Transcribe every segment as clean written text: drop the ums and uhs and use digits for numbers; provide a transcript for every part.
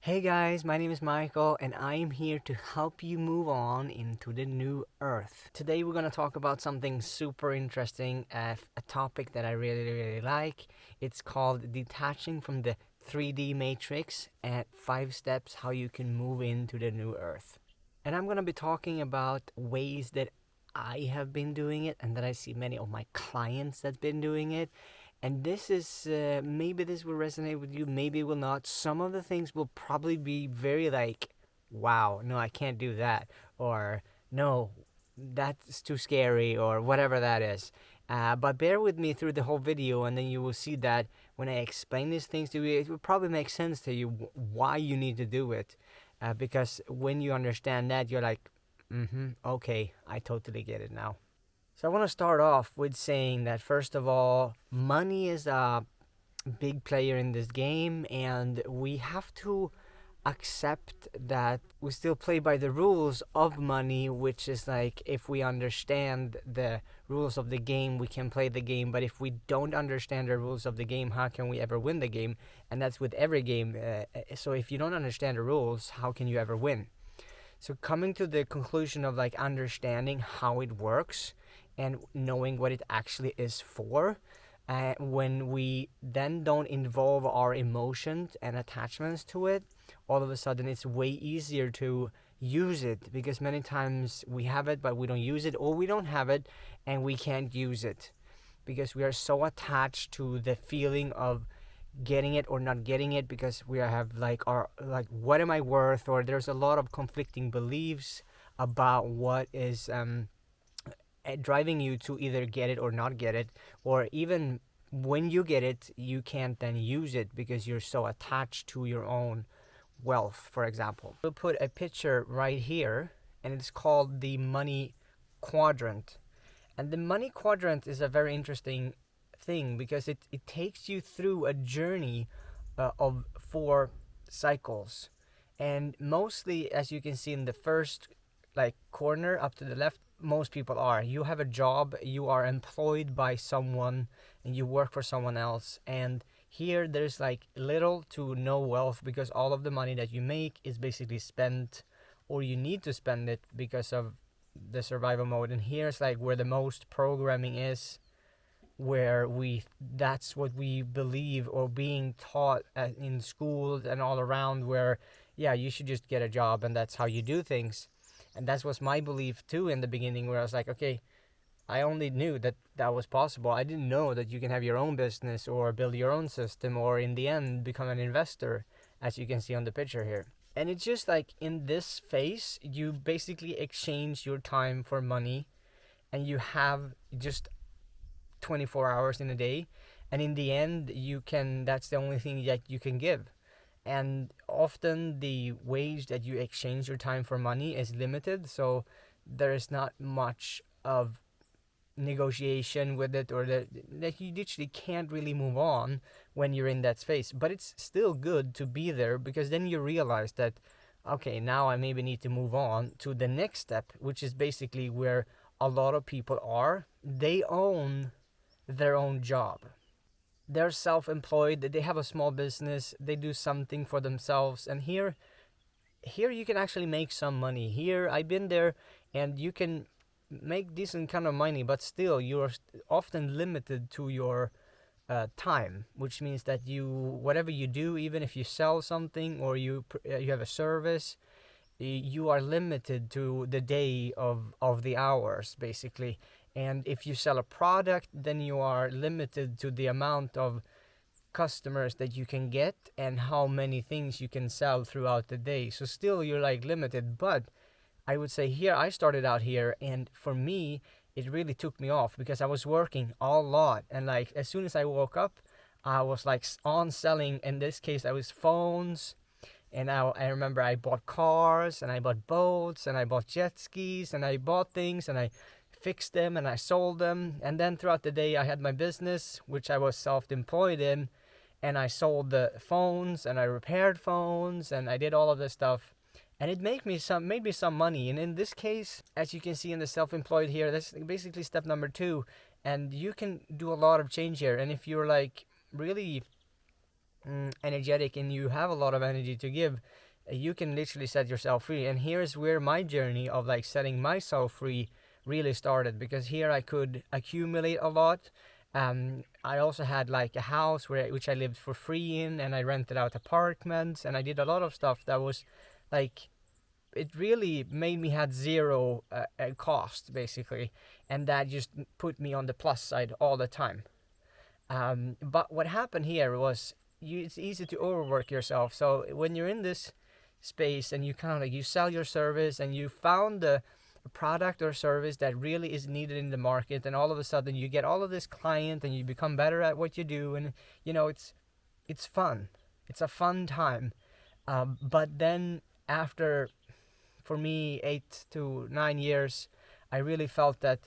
Hey guys, my name is Michael and I am here to help you move on into the new earth. Today we're going to talk about something super interesting, a topic that I really like. It's called detaching from the 3D matrix and 5 steps how you can move into the new earth. And I'm going to be talking about ways that I have been doing it and that I see many of my clients that been doing it, and this is maybe this will resonate with you, maybe it will not. Some of the things will probably be very like, wow, no, I can't do that, or no, that's too scary, or whatever that is. But bear with me through the whole video, and then you will see that when I explain these things to you, it will probably make sense to you why you need to do it. Because when you understand that, you're like, okay, I totally get it now. So I want to start off with saying that first of all, money is a big player in this game, and we have to accept that we still play by the rules of money, which is like if we understand the rules of the game, we can play the game. But if we don't understand the rules of the game, how can we ever win the game? And that's with every game. So if you don't understand the rules, how can you ever win? So coming to the conclusion of like understanding how it works and knowing what it actually is for, when we then don't involve our emotions and attachments to it, all of a sudden it's way easier to use it, because many times we have it but we don't use it, or we don't have it and we can't use it because we are so attached to the feeling of getting it or not getting it, because we have like our like, what am I worth, or there's a lot of conflicting beliefs about what is driving you to either get it or not get it, or even when you get it you can't then use it because you're so attached to your own wealth. For example, we'll put a picture right here, and it's called the money quadrant. And the money quadrant is a very interesting thing because it takes you through a journey of 4 cycles. And mostly, as you can see in the first like corner up to the left, most people are. You have a job, you are employed by someone, and you work for someone else. And here there's like little to no wealth because all of the money that you make is basically spent, or you need to spend it because of the survival mode. And here's like where the most programming is, where we that's what we believe or being taught in schools and all around, where yeah, you should just get a job and that's how you do things. And that was my belief too in the beginning, where I was like, okay, I only knew that that was possible. I didn't know that you can have your own business or build your own system, or in the end become an investor, as you can see on the picture here. And it's just like in this phase, you basically exchange your time for money, and you have just 24 hours in a day. And in the end, that's the only thing that you can give. And often the wage that you exchange your time for money is limited. So there is not much of negotiation with it, or that you literally can't really move on when you're in that space. But it's still good to be there, because then you realize that, okay, now I maybe need to move on to the next step, which is basically where a lot of people are. They own their own job. They're self-employed, they have a small business, they do something for themselves. And here you can actually make some money. Here I've been there, and you can make decent kind of money, but still you're often limited to your time, which means that whatever you do, even if you sell something or you have a service, you are limited to the day of the hours basically. And if you sell a product, then you are limited to the amount of customers that you can get and how many things you can sell throughout the day. So still you're like limited. But I would say here, I started out here, and for me it really took me off because I was working a lot, and like as soon as I woke up, I was like on selling. In this case, I was phones, and I remember I bought cars, and I bought boats, and I bought jet skis, and I bought things, and I fixed them, and I sold them. And then throughout the day, I had my business, which I was self-employed in, and I sold the phones, and I repaired phones, and I did all of this stuff. And it made me some money. And in this case, as you can see in the self-employed here, that's basically step number 2. And you can do a lot of change here. And if you're like really energetic and you have a lot of energy to give, you can literally set yourself free. And here's where my journey of like setting myself free really started, because here I could accumulate a lot. I also had like a house which I lived for free in, and I rented out apartments, and I did a lot of stuff that was like, it really made me had zero cost basically, and that just put me on the plus side all the time. But what happened here was, it's easy to overwork yourself. So when you're in this space and you kind of like you sell your service and you found the product or service that really is needed in the market, and all of a sudden you get all of this client and you become better at what you do, and it's fun. It's a fun time. But then after, for me, 8 to 9 years, I really felt that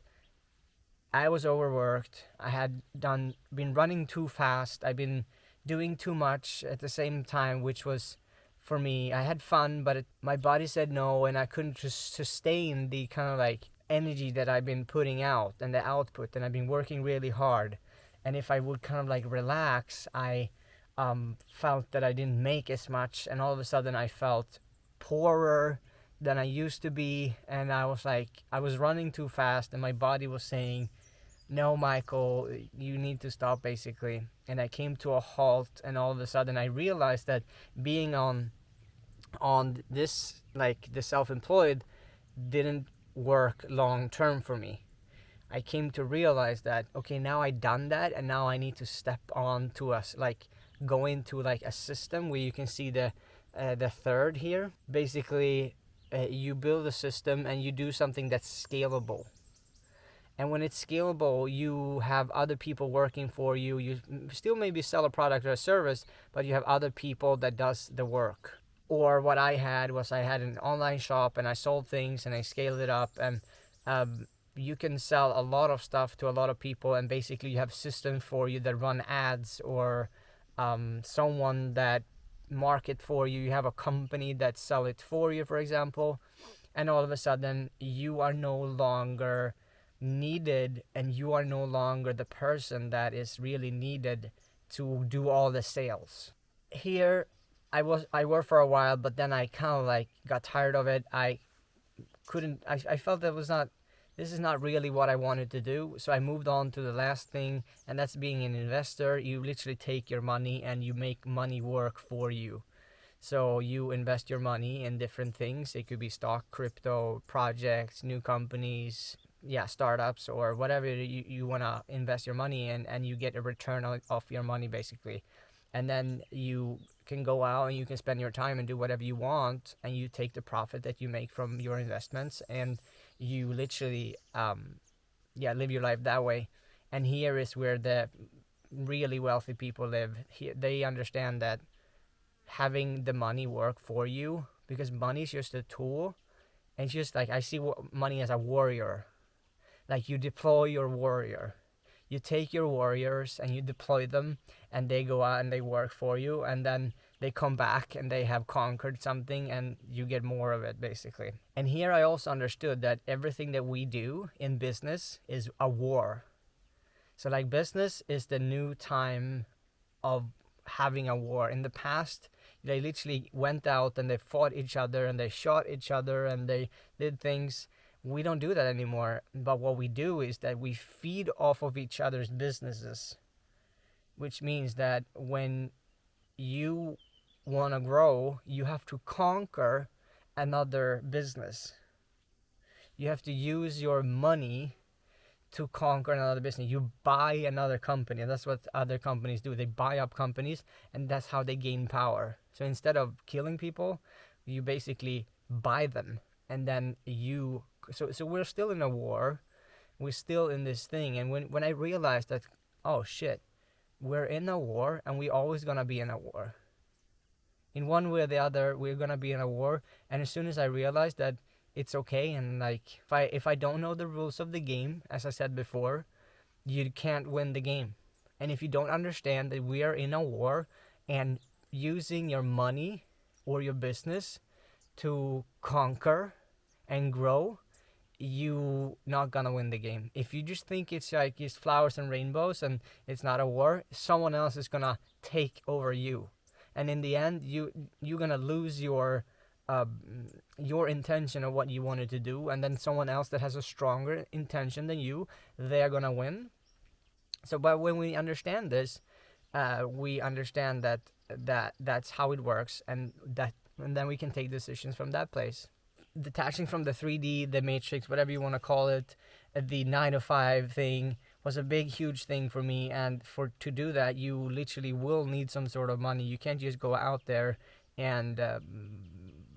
I was overworked. I had been running too fast. I've been doing too much at the same time, which was, for me, I had fun, but my body said no, and I couldn't just sustain the kind of like energy that I've been putting out and the output, and I've been working really hard. And if I would kind of like relax, I felt that I didn't make as much, and all of a sudden I felt poorer than I used to be, and I was like, I was running too fast, and my body was saying, no, Michael, you need to stop basically. And I came to a halt, and all of a sudden I realized that being on this, like the self-employed, didn't work long term for me. I came to realize that, okay, now I done that, and now I need to step on to us, like go into like a system where you can see the third here. Basically, you build a system and you do something that's scalable. And when it's scalable, you have other people working for you. You still maybe sell a product or a service, but you have other people that does the work. Or what I had was, I had an online shop and I sold things and I scaled it up, and you can sell a lot of stuff to a lot of people, and basically you have systems for you that run ads, or someone that market for you. You have a company that sell it for you, for example, and all of a sudden you are no longer needed, and you are no longer the person that is really needed to do all the sales. Here I worked for a while, but then I kind of like got tired of it. I felt that was not, this is not really what I wanted to do. So I moved on to the last thing, and that's being an investor. You literally take your money and you make money work for you. So you invest your money in different things. It could be stock, crypto, projects, new companies, yeah, startups, or whatever you want to invest your money in, and you get a return of your money basically. And then you can go out and you can spend your time and do whatever you want, and you take the profit that you make from your investments, and you literally live your life that way. And here is where the really wealthy people live. Here, they understand that having the money work for you, because money is just a tool. And it's just like, I see money as a warrior. Like, you deploy your warrior. You take your warriors and you deploy them, and they go out and they work for you, and then they come back and they have conquered something, and you get more of it basically. And here I also understood that everything that we do in business is a war. So like, business is the new time of having a war. In the past, they literally went out and they fought each other and they shot each other and they did things. We don't do that anymore. But what we do is that we feed off of each other's businesses, which means that when you want to grow, you have to conquer another business. You have to use your money to conquer another business. You buy another company, and that's what other companies do. They buy up companies, and that's how they gain power. So instead of killing people, you basically buy them, and then so we're still in a war. We're still in this thing. And when I realized that, oh shit, we're in a war, and we're always gonna be in a war. In one way or the other, we're gonna be in a war. And as soon as I realized that it's okay, and like, if I don't know the rules of the game, as I said before, you can't win the game. And if you don't understand that we are in a war, and using your money or your business to conquer and grow you not gonna win the game. If you just think it's like it's flowers and rainbows and it's not a war, someone else is gonna take over you, and in the end, you're gonna lose uh, your intention of what you wanted to do, and then someone else that has a stronger intention than you, they're gonna win. So, but when we understand this, we understand that's how it works, and then we can take decisions from that place. Detaching from the 3D, the matrix, whatever you want to call it, the 9 to 5 thing was a big, huge thing for me. And for to do that, you literally will need some sort of money. You can't just go out there and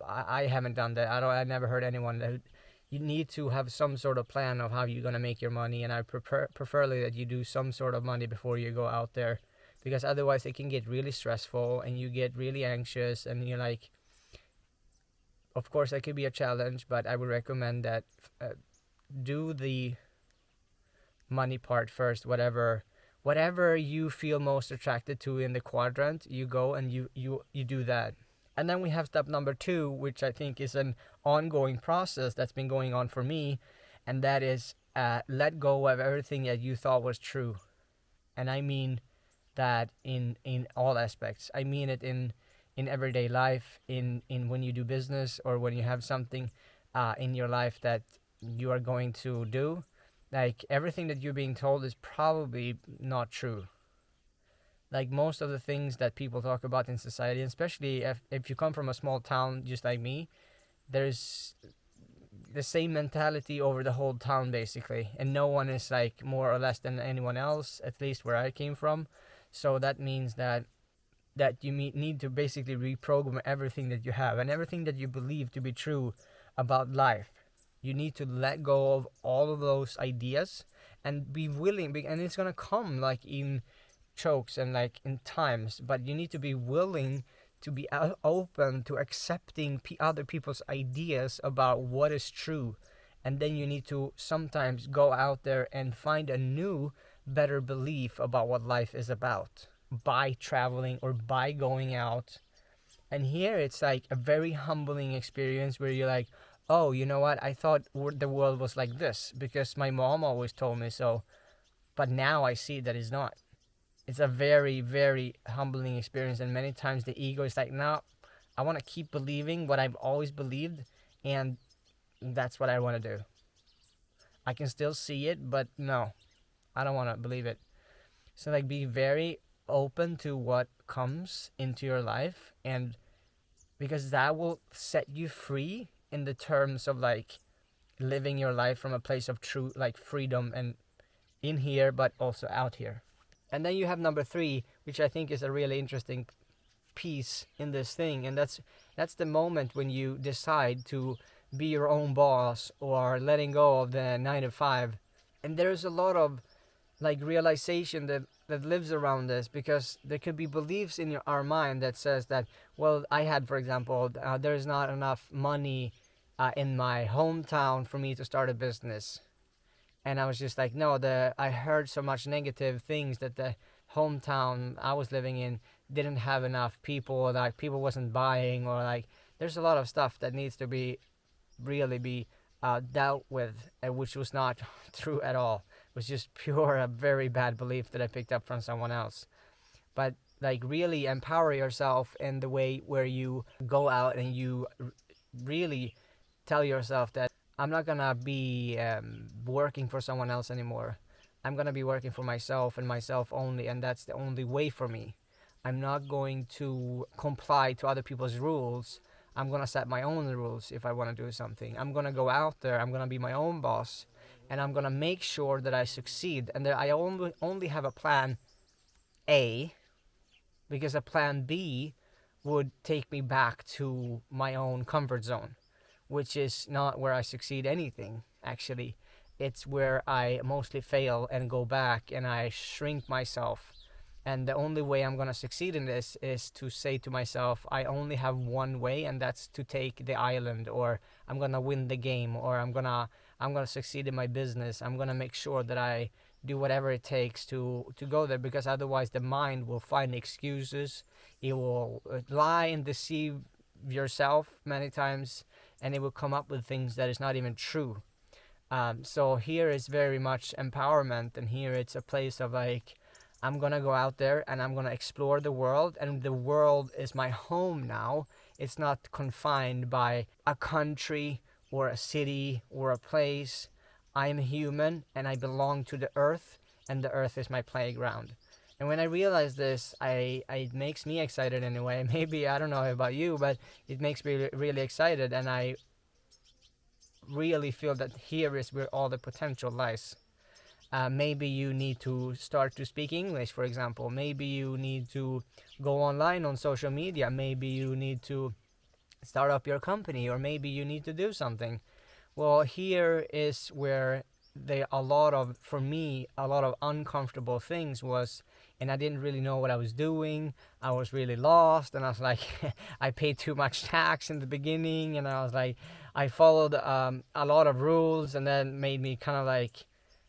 I haven't done that. I never heard anyone that you need to have some sort of plan of how you're gonna make your money. And I preferly that you do some sort of money before you go out there, because otherwise it can get really stressful and you get really anxious and you're like, of course that could be a challenge, but I would recommend that do the money part first. Whatever you feel most attracted to in the quadrant, you go and you do that. And then we have step number 2, which I think is an ongoing process that's been going on for me, and that is let go of everything that you thought was true. And I mean that in all aspects. I mean it in everyday life, in when you do business, or when you have something in your life that you are going to do. Like everything that you're being told is probably not true. Like most of the things that people talk about in society, especially if you come from a small town just like me, there's the same mentality over the whole town basically, and no one is like more or less than anyone else, at least where I came from. So that means that you need to basically reprogram everything that you have and everything that you believe to be true about life. You need to let go of all of those ideas and be willing, and it's gonna come like in chokes and like in times, but you need to be willing to be open to accepting other people's ideas about what is true. And then you need to sometimes go out there and find a new, better belief about what life is about by traveling or by going out. And here it's like a very humbling experience where you're like, oh, you know what? I thought the world was like this because my mom always told me so, but now I see that it's not. It's a very, very humbling experience, and many times the ego is like, no, I want to keep believing what I've always believed, and that's what I want to do. I can still see it, but no, I don't want to believe it. So like be very open to what comes into your life, and because that will set you free in the terms of like living your life from a place of true like freedom, and in here but also out here. And then you have number 3, which I think is a really interesting piece in this thing, and that's the moment when you decide to be your own boss or letting go of the 9 to 5. And there's a lot of like realization that lives around this, because there could be beliefs in our mind that says that, well, I had, for example, there's not enough money in my hometown for me to start a business. And I was just like, no, I heard so much negative things that the hometown I was living in didn't have enough people, like people wasn't buying, or like there's a lot of stuff that needs to be really be dealt with, which was not true at all. It was just pure a very bad belief that I picked up from someone else. But like really empower yourself in the way where you go out and you really tell yourself that I'm not gonna be working for someone else anymore. I'm gonna be working for myself and myself only, and that's the only way for me. I'm not going to comply to other people's rules. I'm gonna set my own rules if I want to do something. I'm gonna go out there. I'm gonna be my own boss, and I'm gonna make sure that I succeed. And that I only have a plan A, because a plan B would take me back to my own comfort zone, which is not where I succeed anything, actually. It's where I mostly fail and go back and I shrink myself. And the only way I'm going to succeed in this is to say to myself, I only have one way, and that's to take the island, or I'm going to win the game, or I'm going to succeed in my business. I'm going to make sure that I do whatever it takes to go there, because otherwise the mind will find excuses. It will lie and deceive yourself many times, and it will come up with things that is not even true. So here is very much empowerment, and here it's a place of like, I'm gonna go out there and I'm gonna explore the world, and the world is my home now. It's not confined by a country or a city or a place. I'm human and I belong to the earth, and the earth is my playground. And when I realize this, it makes me excited in a way. Maybe I don't know about you, but it makes me really excited, and I really feel that here is where all the potential lies. Maybe you need to start to speak English, for example. Maybe you need to go online on social media. Maybe you need to start up your company, or maybe you need to do something. Well, here is where a lot of, for me, a lot of uncomfortable things was, and I didn't really know what I was doing. I was really lost, and I was like, I paid too much tax in the beginning, and I was like, I followed a lot of rules, and that made me kind of like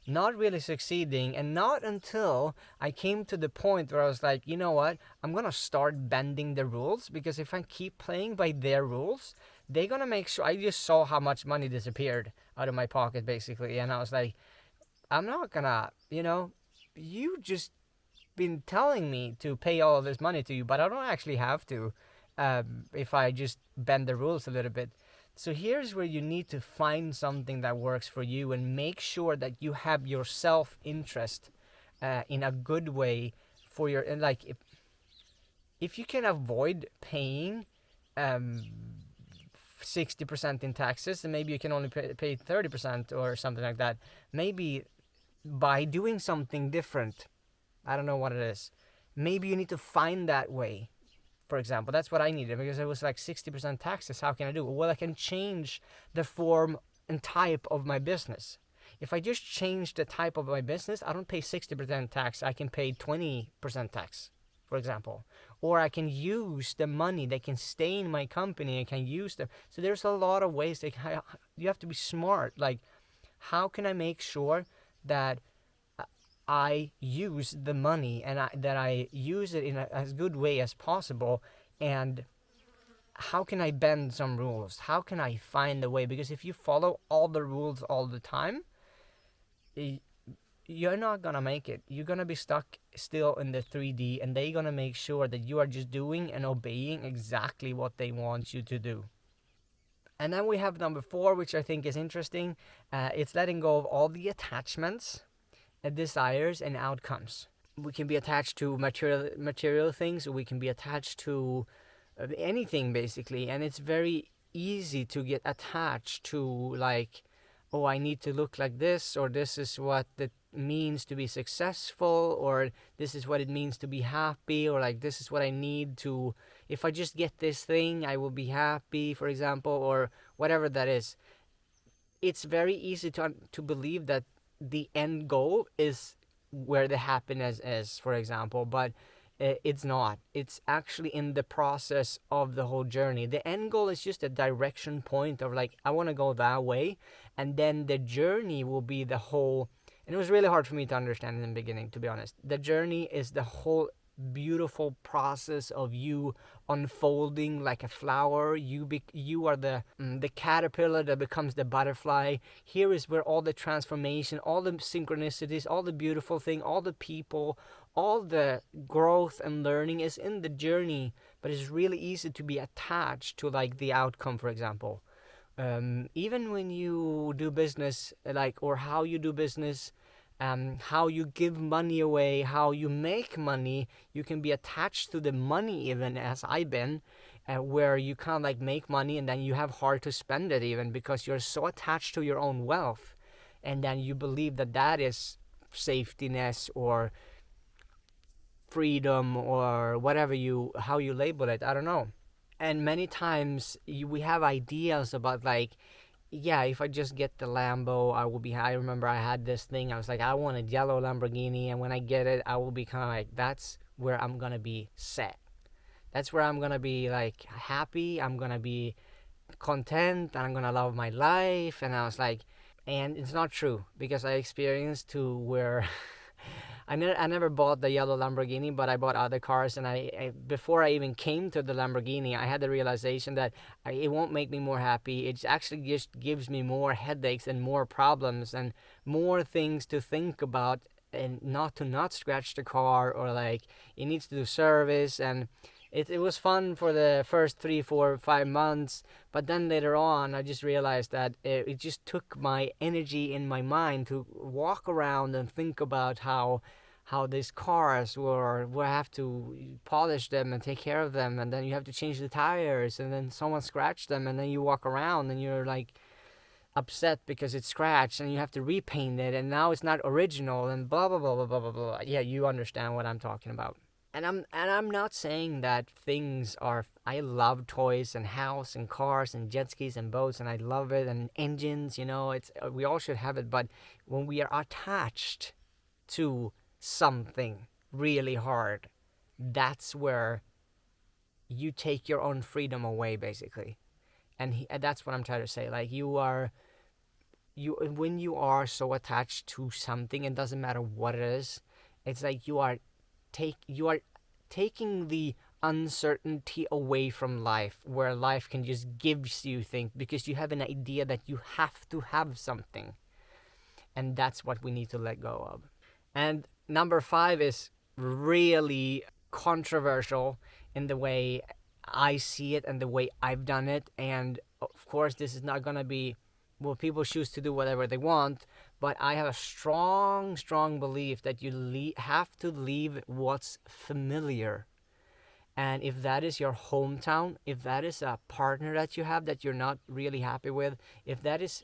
not really succeeding. And not until I came to the point where I was like, you know what, I'm gonna start bending the rules, because if I keep playing by their rules, they're gonna make sure. I just saw how much money disappeared out of my pocket basically, and I was like, I'm not gonna, you just been telling me to pay all of this money to you, but I don't actually have to, if I just bend the rules a little bit. So here's where you need to find something that works for you, and make sure that you have your self interest in a good way for your, and like, if you can avoid paying um, 60% in taxes, and maybe you can only pay 30% or something like that, maybe by doing something different, I don't know what it is, maybe you need to find that way. For example, that's what I needed, because it was like 60% taxes. How can I do it? Well, I can change the form and type of my business. If I just change the type of my business, I don't pay 60% tax. I can pay 20% tax, for example. Or I can use the money that can stay in my company. I can use them. So there's a lot of ways that you have to be smart. Like, how can I make sure that I use the money, and that I use it in as good way as possible? And how can I bend some rules? How can I find a way? Because if you follow all the rules all the time, you're not gonna make it. You're gonna be stuck still in the 3D, and they're gonna make sure that you are just doing and obeying exactly what they want you to do. And then we have number 4, which I think is interesting. It's letting go of all the attachments, desires, and outcomes. We can be attached to material things, or we can be attached to anything basically, and it's very easy to get attached to, like, oh, I need to look like this, or this is what it means to be successful, or this is what it means to be happy, or like, this is what I need to, if I just get this thing, I will be happy, for example, or whatever that is. It's very easy to believe that the end goal is where the happiness is, for example, but it's not. It's actually in the process of the whole journey. The end goal is just a direction point of like, I want to go that way, and then the journey will be the whole. And it was really hard for me to understand in the beginning, to be honest. The journey is the whole beautiful process of you unfolding like a flower. You are the caterpillar that becomes the butterfly. Here is where all the transformation, all the synchronicities, all the beautiful thing, all the people, all the growth and learning is in the journey. But it's really easy to be attached to like the outcome, for example. Even when you do business, like, or how you do business, how you give money away, how you make money, you can be attached to the money, even as I've been, where you kind of like make money, and then you have hard to spend it even, because you're so attached to your own wealth, and then you believe that that is safetyness or freedom, or whatever how you label it, I don't know. And many times we have ideas about like, yeah, if I just get the Lambo, I will be. I remember I had this thing. I was like, I want a yellow Lamborghini, and when I get it, I will be kind of like, that's where I'm gonna be set. That's where I'm gonna be like happy. I'm gonna be content, and I'm gonna love my life. And I was like, and it's not true, because I experienced to where I never bought the yellow Lamborghini, but I bought other cars, and before I even came to the Lamborghini, I had the realization that it won't make me more happy. It actually just gives me more headaches and more problems and more things to think about, and not scratch the car, or like it needs to do service. And it was fun for the first 3, 4, 5 months, but then later on I just realized that it just took my energy in my mind to walk around and think about how these cars will have to polish them and take care of them, and then you have to change the tires, and then someone scratched them, and then you walk around and you're like upset because it's scratched, and you have to repaint it, and now it's not original, and blah blah blah blah blah blah blah. Yeah, you understand what I'm talking about. And I'm not saying that things are. I love toys and house and cars and jet skis and boats, and I love it, and engines. It's we all should have it. But when we are attached to something really hard, that's where you take your own freedom away, basically. And that's what I'm trying to say. Like you when you are so attached to something, it doesn't matter what it is. It's like you are taking the uncertainty away from life, where life can just gives you things because you have an idea that you have to have something, and that's what we need to let go of. And number 5 is really controversial in the way I see it and the way I've done it. And of course, this is not gonna be, well, people choose to do whatever they want, but I have a strong, strong belief that you have to leave what's familiar. And if that is your hometown, if that is a partner that you have that you're not really happy with, if that is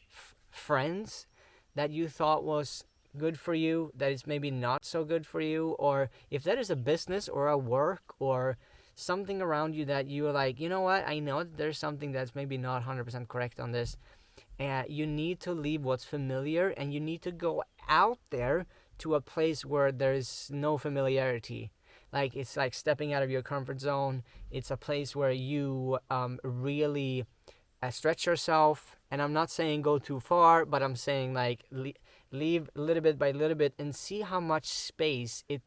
friends that you thought was good for you, that is maybe not so good for you, or if that is a business or a work or something around you that you're like, you know what, I know that there's something that's maybe not 100% correct on this, you need to leave what's familiar, and you need to go out there to a place where there's no familiarity. Like, it's like stepping out of your comfort zone. It's a place where you really stretch yourself. And I'm not saying go too far, but I'm saying like leave little bit by little bit, and see how much space it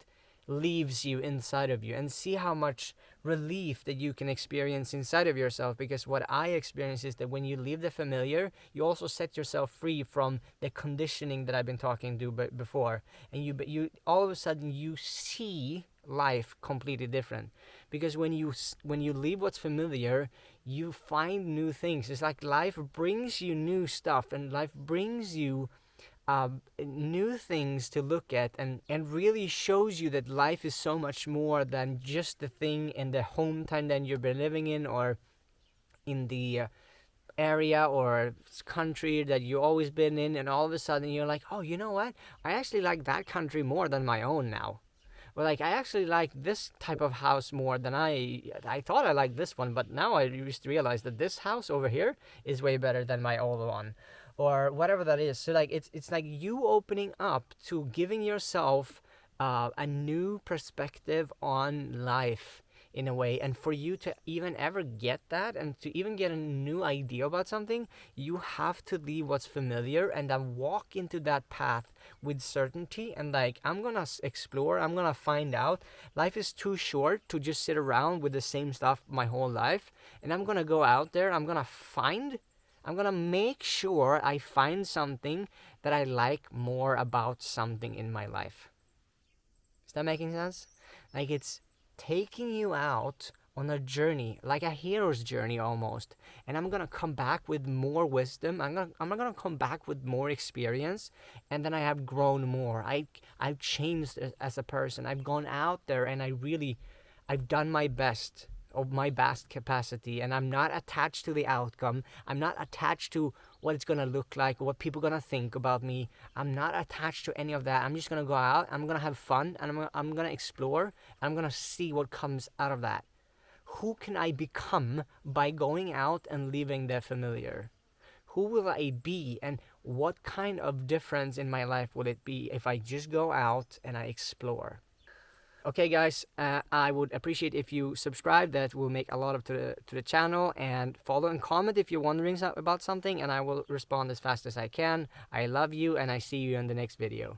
leaves you inside of you, and see how much relief that you can experience inside of yourself. Because what I experience is that when you leave the familiar, you also set yourself free from the conditioning that I've been talking to before, and you all of a sudden you see life completely different. Because when you leave what's familiar, you find new things. It's like life brings you new stuff, and life brings you new things to look at, and really shows you that life is so much more than just the thing in the hometown that you've been living in, or in the area or country that you've always been in. And all of a sudden you're like, oh, you know what, I actually like that country more than my own now. Or like, I actually like this type of house more than I thought I liked this one, but now I just realized that this house over here is way better than my old one, or whatever that is. So like, it's like you opening up to giving yourself a new perspective on life in a way. And for you to even ever get that, and to even get a new idea about something, you have to leave what's familiar and then walk into that path with certainty. And like, I'm gonna explore, I'm gonna find out. Life is too short to just sit around with the same stuff my whole life, and I'm gonna go out there. I'm gonna make sure I find something that I like more about something in my life. Is that making sense? Like, it's taking you out on a journey, like a hero's journey almost. And I'm gonna come back with more wisdom. I'm gonna come back with more experience, and then I have grown more. I've changed as a person. I've gone out there, and I've done my best of my best capacity, and I'm not attached to the outcome. I'm not attached to what it's gonna look like, what people gonna think about me. I'm not attached to any of that. I'm just gonna go out, I'm gonna have fun, and I'm gonna explore, and I'm gonna see what comes out of that. Who can I become by going out and leaving the familiar? Who will I be, and what kind of difference in my life will it be if I just go out and I explore? Okay, guys, I would appreciate if you subscribe. That will make a lot of to the channel, and follow and comment if you're wondering about something, and I will respond as fast as I can. I love you, and I see you in the next video.